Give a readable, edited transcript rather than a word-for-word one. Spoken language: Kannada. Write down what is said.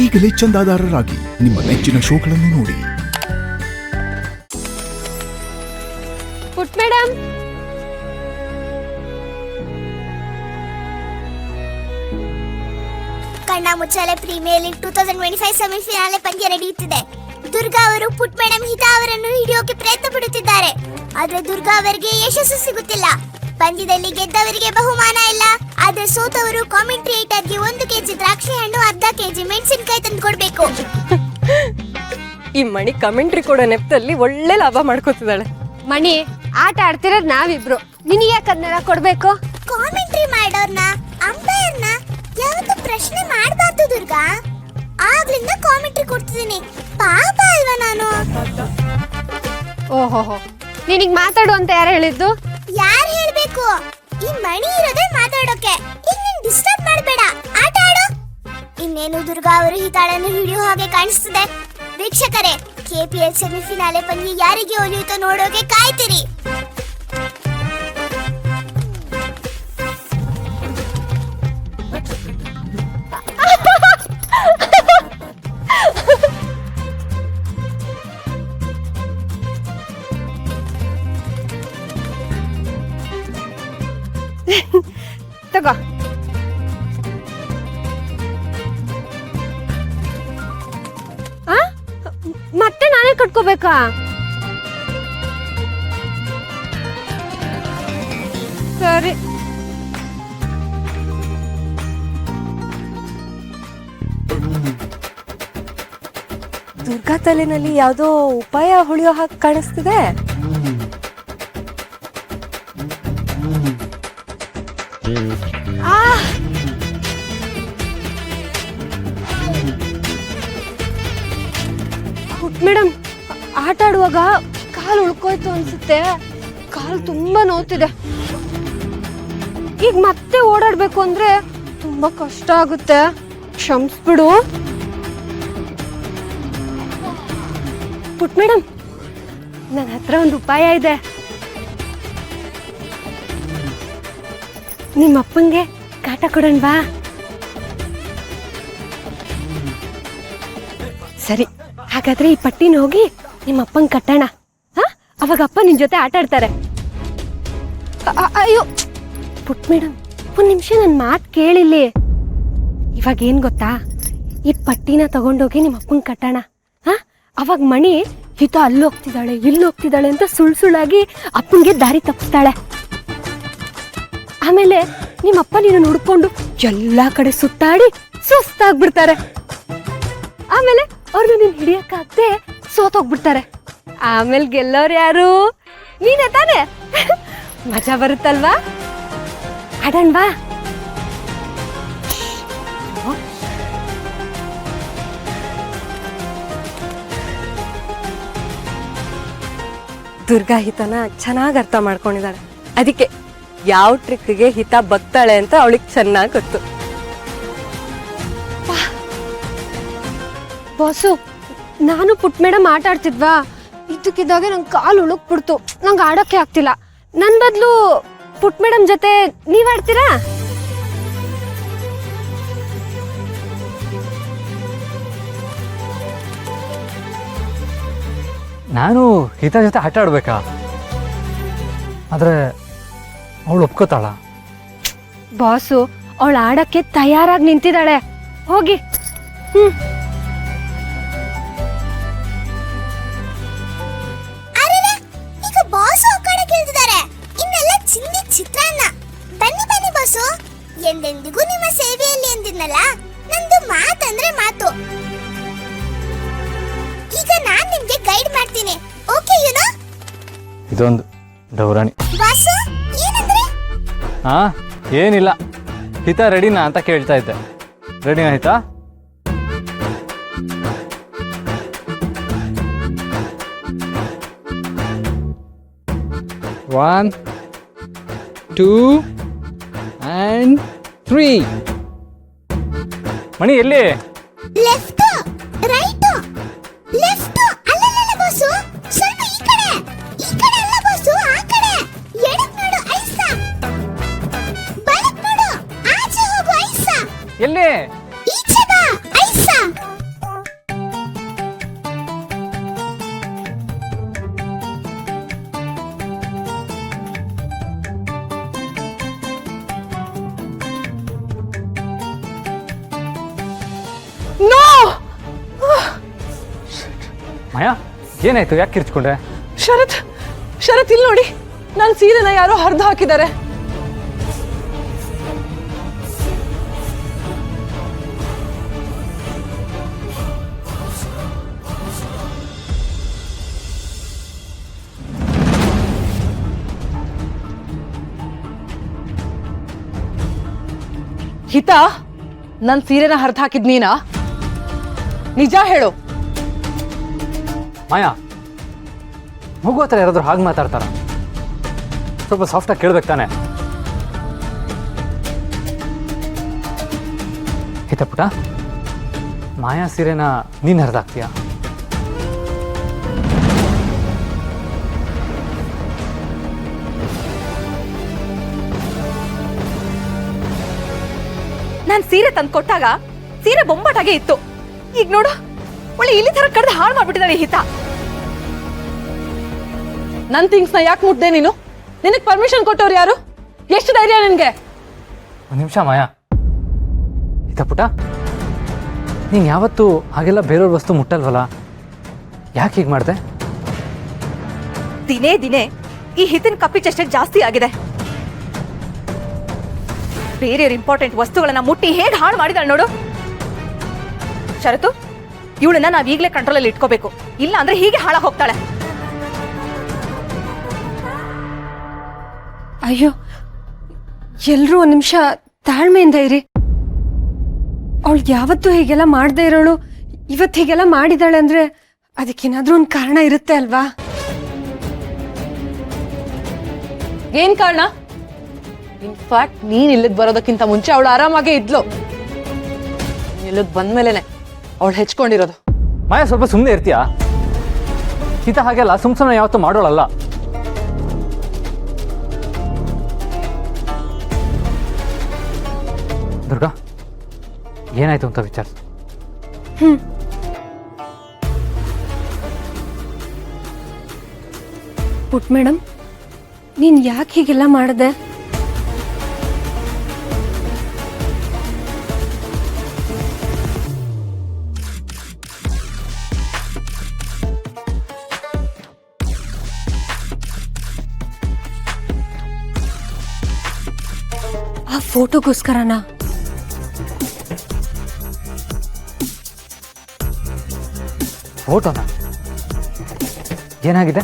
ಈಗಲೇ ಚಂದಾದಾರರಾಗಿ ನಿಮ್ಮ ನೆಚ್ಚಿನ ಶೋಗಳನ್ನು ನೋಡಿ. ಪುಟ್ ಮೇಡಮ್, ಕಣ್ಣ ಮುಚ್ಚಾಲೆ ಪ್ರೀಮಿಯರ್ ಲೀಗ್ 2025 ಸೆಮಿಫೈನಲ್ ಪಂದ್ಯ ನಡೆಯುತ್ತಿದೆ. ದುರ್ಗಾ ಅವರು ಪುಟ್ ಮೇಡಮ್ ಹಿತಾ ಅವರನ್ನು ಹಿಡಿಯೋಕೆ ಪ್ರಯತ್ನ ಪಡುತ್ತಿದ್ದಾರೆ. ಆದ್ರೆ ದುರ್ಗಾ ಅವರಿಗೆ ಯಶಸ್ಸು ಸಿಗುತ್ತಿಲ್ಲ. ಪಂದ್ಯದಲ್ಲಿ ಗೆದ್ದವರಿಗೆ ಬಹುಮಾನ ಇಲ್ಲ. ಆದ್ರೆ ಸೋತವರು ಕಾಮೆಂಟ್ರೇಟರ್ಗೆ 1 ಕೆಜಿ ದ್ರಾಕ್ಷಿ ಹಣ್ಣು, 1/2 ಕೆಜಿ ಮೆಣಸಿನಕಾಯಿ ತಂದು ಕೊಡ್ಬೇಕು. ಈ ಮಣಿ ಕಮೆಂಟ್ರಿ ಕೊಡೋ ನೆಪದಲ್ಲಿ ಒಳ್ಳೆ ಲಾಭ ಮಾಡ್ಕೋತಿದ್ದಾಳೆ. ಮಣಿ, ಆಟ ಆಡ್ತಿರೋದ್ ನಾವಿಬ್ರು, ನಿನಗೆ ಯಾಕೆ ಅದನ್ನೆಲ್ಲ ಕೊಡ್ಬೇಕು? ಕಾಮೆಂಟ್ರಿ ಮಾಡೋರ್ನ, ಅಂಪೈರ್ನ ಯಾವತ್ತೂ ಪ್ರಶ್ನೆ ಮಾಡಬಾರ್ದು ದುರ್ಗಾ. ಆಗ್ಲಿಂದ ಕಾಮೆಂಟ್ರಿ ಕೊಡ್ತಿದ್ದೀನಿ. ಪಾಪ ಅಲ್ವಾ ನಾನು? ಓಹೋಹೋ, ನಿನಗೆ ಮಾತಾಡು ಅಂತ ಯಾರು ಹೇಳಿದ್ದು? ಯಾರು ಹೇಳ್ಬೇಕು? ಈ ಮಣಿ ಇರೋದೇ ಮಾತಾಡೋಕೆ. ಈಗ ನೀನ್ ಡಿಸ್ಟರ್ಬ್ ಮಾಡಬೇಡ, ಆಟ ಆಡು. ಇನ್ನೇನು ದುರ್ಗಾ ಅವರು ಹಿತಾಳನ್ನು ಹಿಡಿಯೋ ಹಾಗೆ ಕಾಣಿಸ್ತಿದೆ. ವೀಕ್ಷಕರೇ, ಕೆಪಿಎಲ್ ಸೆಮಿಫಿನಾಲೆ ಪಂದ್ಯ ಯಾರಿಗೆ ಒಲಿಯುತ್ತೋ ನೋಡೋಕೆ ಕಾಯ್ತಿರಿ. ತಗೋ. ಮತ್ತೆ ನಾನೇ ಕಟ್ಕೋಬೇಕಾ? ಸರಿ. ದುರ್ಗಾ ತಲೆನಲ್ಲಿ ಯಾವುದೋ ಉಪಾಯ ಹೊಳೆಯೋ ಹಾಗೆ ಕಾಣಿಸ್ತಿದೆ. ಮೇಡಮ್, ಆಟ ಆಡುವಾಗ ಕಾಲು ಉಳ್ಕೋಯ್ತು ಅನ್ಸುತ್ತೆ. ಕಾಲು ತುಂಬಾ ನೋವ್ತಿದೆ. ಈಗ ಮತ್ತೆ ಓಡಾಡ್ಬೇಕು ಅಂದ್ರೆ ತುಂಬಾ ಕಷ್ಟ ಆಗುತ್ತೆ. ಕ್ಷಮಿಸ್ಬಿಡು. ಪುಟ್ ಮೇಡಮ್, ನನ್ನ ಹತ್ರ ಒಂದು ಉಪಾಯ ಇದೆ. ನಿಮ್ಮ ಅಪ್ಪಂಗೆ ಕಾಟ ಕೊಡೋಣವಾ? ಸರಿ, ಹಾಗಾದ್ರೆ ಈ ಪಟ್ಟಿನ ಹೋಗಿ ನಿಮ್ಮ ಅಪ್ಪಂಗೆ ಕಟ್ಟೋಣ. ಅವಾಗ ಅಪ್ಪ ನಿನ್ ಜೊತೆ ಆಟ ಆಡ್ತಾರೆ. ಅಯ್ಯೋ ಪುಟ್ ಮೇಡಮ್, 1 ನಿಮಿಷ ನನ್ನ ಮಾತು ಕೇಳಿಲ್ಲಿ. ಇವಾಗ ಏನ್ ಗೊತ್ತಾ, ಈ ಪಟ್ಟಿನ ತಗೊಂಡೋಗಿ ನಿಮ್ಮ ಅಪ್ಪಂಗೆ ಕಟ್ಟೋಣ. ಅವಾಗ ಮಣಿ ಹಿತ ಅಲ್ಲಿ ಹೋಗ್ತಿದ್ದಾಳೆ, ಇಲ್ಲಿ ಹೋಗ್ತಿದ್ದಾಳೆ ಅಂತ ಸುಳ್ಳಾಗಿ ಅಪ್ಪಂಗೆ ದಾರಿ ತಪ್ಪಿಸ್ತಾಳೆ. ಆಮೇಲೆ ನಿಮ್ಮಪ್ಪ ನೀನು ನೋಡ್ಕೊಂಡು ಎಲ್ಲಾ ಕಡೆ ಸುತ್ತಾಡಿ ಸುಸ್ತಾಗ್ಬಿಡ್ತಾರೆ. ಆಮೇಲೆ ಅವ್ರನ್ನ ನೀನ್ ಹಿಡಿಯಕ್ಕಾಗದೆ ಸೋತೋಗ್ಬಿಡ್ತಾರೆ. ಆಮೇಲೆ ಗೆಲ್ಲೋರು ಯಾರು? ನೀನೇ ತಾನೆ. ಮಜಾ ಬರುತ್ತಲ್ವಾ? ಆಡೋಣವಾ? ದುರ್ಗಾ ಹಿತನ ಚೆನ್ನಾಗಿ ಅರ್ಥ ಮಾಡ್ಕೊಂಡಿದ್ದಾಳೆ. ಅದಕ್ಕೆ ಯಾವ ಟ್ರಿಕ್ಗೆ ಹಿತ ಬಗ್ತಾಳೆ ಅಂತ ಅವಳಿಗೆ ಚೆನ್ನಾಗಿ ಗೊತ್ತು. ಬಾಸು, ನಾನು ಪುಟ್ ಮೇಡಮ್ ಆಟ ಆಡ್ತಿದ್ವಾ, ಇದ್ದಕ್ಕಿದ್ದಾಗೆ ನಂಗೆ ಕಾಲು ಉಳುಕ್ಬಿಡ್ತು. ನಂಗೆ ಆಡೋಕ್ಕೆ ಆಗ್ತಿಲ್ಲ. ನನ್ನ ಬದಲು ಪುಟ್ ಮೇಡಮ್ ಜೊತೆ ನೀವ್ ಆಡ್ತೀರಾ? ನಾನು ಹಿತ ಜೊತೆ ಆಟ ಆಡ್ಬೇಕಾ? ಆದ್ರೆ ಅವಳು ಒಪ್ಕೋತಾಳ? ಬಾಸು, ಅವಳು ಆಡಕ್ಕೆ ತಯಾರಾಗಿ ನಿಂತಿದ್ದಾಳೆ. ಹೋಗಿ. ಈಗ ಬಾಸು ಒಕ್ಕಡೆ ಕೇಳ್ತಿದ್ದಾರೆ. ಇನ್ನೆಲ್ಲ ಚಿಂದಿ ಚಿತ್ರಾನ್ನ. ಬನ್ನಿ ಬನ್ನಿ ಬಾಸು, ಎಂದೆಂದಿಗೂ ನಿಮ್ಮ ಸೇವೆಯಲ್ಲಿ ಎಂದಿದ್ನಲ್ಲ. ನಂದು ಮಾತಂದ್ರೆ ಮಾತು. ಈಗ ನಾನ್ ನಿಮ್ಗೆ ಗೈಡ್ ಮಾಡ್ತೀನಿ. Okay YONO? ಇದೊಂದು ಡೌರಾಣಿ. ಬಾಸು, ಏನಂದ್ರೆ? ಏನಿಲ್ಲ, ಹಿತ ರೆಡಿನಾ ಅಂತ ಕೇಳ್ತಾ ಇದ್ದೆ. ರೆಡಿನಾ ಹಿತ? One, 2 and 3. ಮಣಿ ಎಲ್ಲಿ? Left, right, left. ಅಲ್ಲಲ್ಲ ಬಾಸು, ಸ್ವಲ್ಪ ಈ ಕಡೆ. ಈ ಕಡೆ ಅಲ್ಲ ಬಾಸು, ಆ ಕಡೆ. ಎಡಕ್ ನೋಡು, ಐಸ. ಬಲಕ್ ನೋಡು, ಆಚೆ ಹೋಗು, ಐಸ. ಎಲ್ಲಿ? ಈಚೆ ಬಾ, ಐಸ. ನೋ ಮಾಯಾ ಏನಾಯ್ತು, ಯಾಕೆ ಕಿರ್ಚ್ಕೊಂಡೆ? ಶರತ್ ಇಲ್ಲಿ ನೋಡಿ, ನನ್ನ ಸೀರೆನ ಯಾರೋ ಹರಿದು ಹಾಕಿದ್ದಾರೆ. ಹಿತಾ, ನನ್ನ ಸೀರೆನ ಹರಿದು ಹಾಕಿದ್ ನೀನಾ? ನಿಜ ಹೇಳು. ಮಾಯಾ, ಮಗು ಹತ್ರ ಯಾರಾದ್ರೂ ಹಾಗೆ ಮಾತಾಡ್ತಾರ? ಸ್ವಲ್ಪ ಸಾಫ್ಟಾಗಿ ಕೇಳ್ಬೇಕು ತಾನೆ. ಹಿತ ಪುಟ, ಮಾಯಾ ಸೀರೆನ ನೀನು ಹರಿದಾಕ್ತೀಯ? ನಾನ್ ಸೀರೆ ತಂದು ಕೊಟ್ಟಾಗ ಸೀರೆ ಬೊಂಬಾಟಾಗೆ ಇತ್ತು. ಈಗ ನೋಡು, ಒಳ್ಳೆ ಇಲ್ಲಿ ತರ ಕಡ್ದು ಹಾಳು ಮಾಡ್ಬಿಟ್ಟಿದ್ದಾಳೆ ಹಿತ. ನನ್ ಥಿಂಗ್ಸ್ ನ ಯಾಕೆ ಮುಟ್ದೆ ನೀನು? ನಿನಗ್ ಪರ್ಮಿಷನ್ ಕೊಟ್ಟವ್ರು ಯಾರು? ಎಷ್ಟು ಧೈರ್ಯ ನಿನ್ಗೆ? ಒಂದು ನಿಮಿಷ ಮಾಯಾ. ಹಿತ ಪುಟ, ನೀನು ಯಾವತ್ತೂ ಹಾಗೆಲ್ಲ ಬೇರೆಯವ್ರ ವಸ್ತು ಮುಟ್ಟಲ್ವಲ್ಲ, ಯಾಕೆ ಹೀಗೆ ಮಾಡಿದೆ? ದಿನೇ ದಿನೇ ಈ ಹಿತಿನ ಕಪ್ಪಿ ಚೇಷ್ಟೆ ಜಾಸ್ತಿ ಆಗಿದೆ. ಬೇರೆಯವ್ರ ಇಂಪಾರ್ಟೆಂಟ್ ವಸ್ತುಗಳನ್ನ ಮುಟ್ಟಿ ಹೇಗೆ ಹಾಳು ಮಾಡಿದಾಳೆ ನೋಡು. ಶರತು, ಇವಳನ್ನ ನಾವ್ ಈಗಲೇ ಕಂಟ್ರೋಲ್ ಅಲ್ಲಿ ಇಟ್ಕೋಬೇಕು, ಇಲ್ಲ ಅಂದ್ರೆ ಹೀಗೆ ಹಾಳ ಹೋಗ್ತಾಳೆ. ಅಯ್ಯೋ, ಎಲ್ರೂ ಒಂದ್ ನಿಮಿಷ ತಾಳ್ಮೆಯಿಂದ ಇರಿ. ಅವಳು ಯಾವತ್ತೂ ಹೀಗೆಲ್ಲ ಮಾಡದೇ ಇರೋಳು ಇವತ್ತು ಹೀಗೆಲ್ಲ ಮಾಡಿದಾಳೆ ಅಂದ್ರೆ ಅದಕ್ಕೇನಾದ್ರೂ ಒಂದು ಕಾರಣ ಇರುತ್ತೆ ಅಲ್ವಾ? ಏನ್ ಕಾರಣ? ಇನ್ಫ್ಯಾಕ್ಟ್ ನೀನ್ ಇಲ್ಲಿಗೆ ಬರೋದಕ್ಕಿಂತ ಮುಂಚೆ ಅವಳು ಆರಾಮಾಗೇ ಇದ್ಲು. ಇಲ್ಲಿಗೆ ಬಂದ್ಮೇಲೆನೆ ಅವಳು ಹೆಚ್ಕೊಂಡಿರೋದು. ಮಾಯಾ, ಸ್ವಲ್ಪ ಸುಮ್ಮನೆ ಇರ್ತೀಯಾ? ಹಿತ ಹಾಗೆಲ್ಲ ಸುಮ್ಮನೆ ಯಾವತ್ತೂ ಮಾಡೋಳಲ್ಲ. ದುರ್ಗಾ, ಏನಾಯ್ತು ಅಂತ ವಿಚಾರಿಸು. ಪುಟ್ ಮೇಡಮ್, ನೀನ್ ಯಾಕೆ ಹೀಗೆಲ್ಲ ಮಾಡಿದೆ? ಆ ಫೋಟೋಗೋಸ್ಕರನಾ? ಫೋಟೋನಾ? ಏನಾಗಿದೆ?